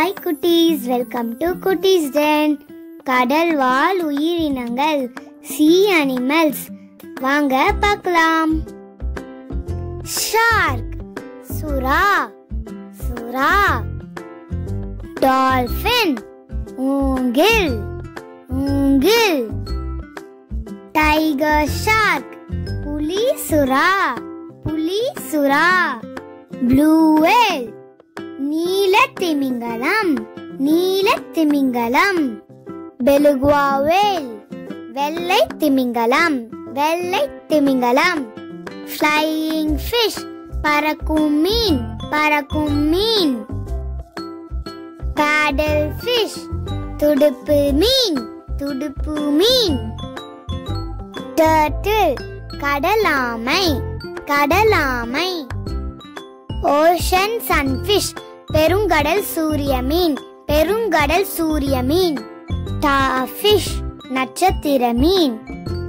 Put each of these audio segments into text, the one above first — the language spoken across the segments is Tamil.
Hi குட்டீஸ், வெல்கம் டு குட்டீஸ் டென். கடல் வாழ் உயிரினங்கள், sea animals. வாங்க பார்க்கலாம். ஷார்க், சுறா, சுறா. டால்ஃபின், மூங்கில், மூங்கில். டைகர் ஷார்க், புலி சுறா, புலி சுறா. ப்ளூ வேல், நீல திமிங்கலம், நீல திமிங்கலம். பெலுகுவா வேல், வெள்ளை திமிங்கலம், வெள்ளை திமிங்கலம். ஃப்ளையிங் ஃபிஷ், பறக்கும் மீன், பறக்கும் மீன். பேடல் ஃபிஷ், துடுப்பு மீன், துடுப்பு மீன். டர்ட்டில், கடலாமை, கடலாமை. ஓஷன் சன்ஃபிஷ், பெருங்கடல் சூரிய மீன், பெருங்கடல் சூரிய மீன். ஸ்டார்ஃபிஷ், நட்சத்திர மீன்,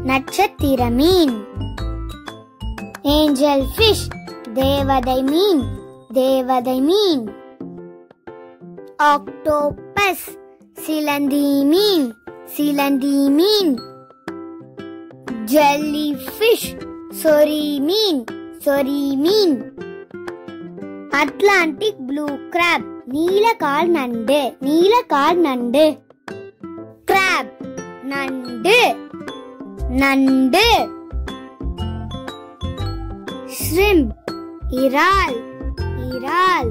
நட்சத்திர மீன். ஏஞ்சல் ஃபிஷ், தேவதை மீன், தேவதை மீன். ஆக்டோபஸ், சிலந்தி மீன், சிலந்தி மீன். ஜெல்லி ஃபிஷ், சொறி மீன், சொறி மீன். அட்லாண்டிக் ப்ளூ கிராப், நீலக்கால் நண்டு, நீலக்கால் நண்டு. கிராப், நண்டு, நண்டு. ஷ்ரிம்ப், இறால், இறால்.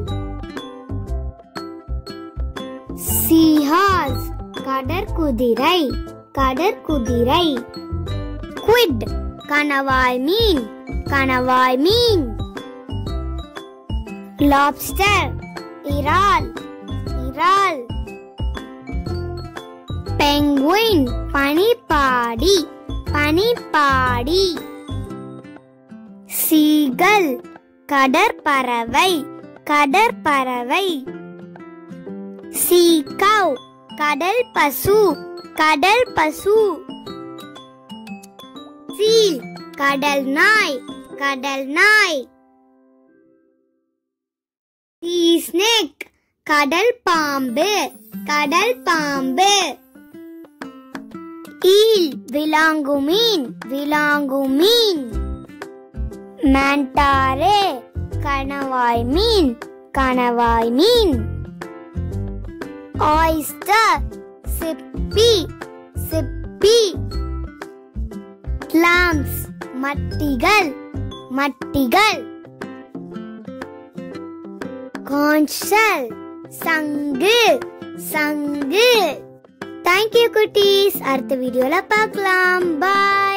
சீஹார்ஸ், கடற்குதிரை, கடற்குதிரை. ஸ்குவிட், கணவாய் மீன், கணவாய் மீன். லாப்ஸ்டர், இறால், இறால். பெங்குயின், பனிப்பாடி, பனிப்பாடி. சீகல், கடற்பறவை, கடற்பறவை. சீகவ், கடல் பசு, கடல் பசு. சீல், கடல் நாய், கடல் நாய். சீ ஸ்னேக், கடல் பாம்பு, கடல் பாம்பு. ஈல், விலாங்கு மீன், விலாங்கு மீன். மான்டாரே, கணவாய் மீன், கணவாய் மீன். ஆயிஸ்டர், சிப்பி, சிப்பி. கிளாம்ஸ், மட்டிகள், மட்டிகள். கான்ச் ஷெல், சங்கு, சங்கு. தேங்க்யூ குட்டீஸ். அடுத்த வீடியோல பார்க்கலாம். பாய்.